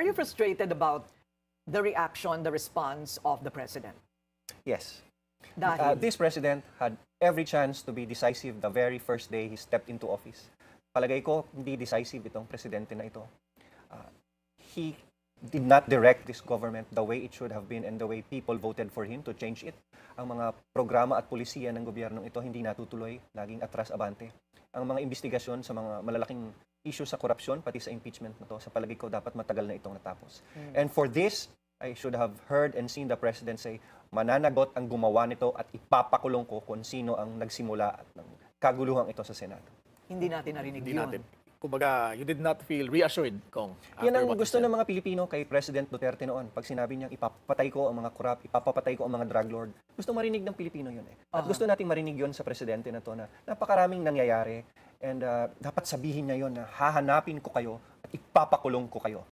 Are you frustrated about the reaction, the response of the president? Yes. Dahil, This president had every chance to be decisive the very first day he stepped into office. Palagay ko, hindi decisive itong presidente na ito. He did not direct this government the way it should have been and the way people voted for him to change it. Ang mga programa at polisiya ng gobyernong ito hindi natutuloy, laging atras-abante. Ang mga investigasyon sa mga malalaking issue sa korupsyon, pati sa impeachment na to, sa palagay ko, dapat matagal na itong natapos. And for this, I should have heard and seen the president say, mananagot ang gumawa nito at ipapakulong ko kung sino ang nagsimula at ng kaguluhang ito sa Senado. hindi natin narinig Hindi yun. natin. Kumbaga, you did not feel reassured, Kong. Yan after ang what you gusto said. ng mga Pilipino kay President Duterte noon. Pag sinabi niyang ipapatay ko ang mga korap, ipapatay ko ang mga drug lord, gusto marinig ng Pilipino yun eh. At gusto nating marinig yun sa presidente na to na napakaraming nangyayari and dapat sabihin niya yun na hahanapin ko kayo at ipapakulong ko kayo.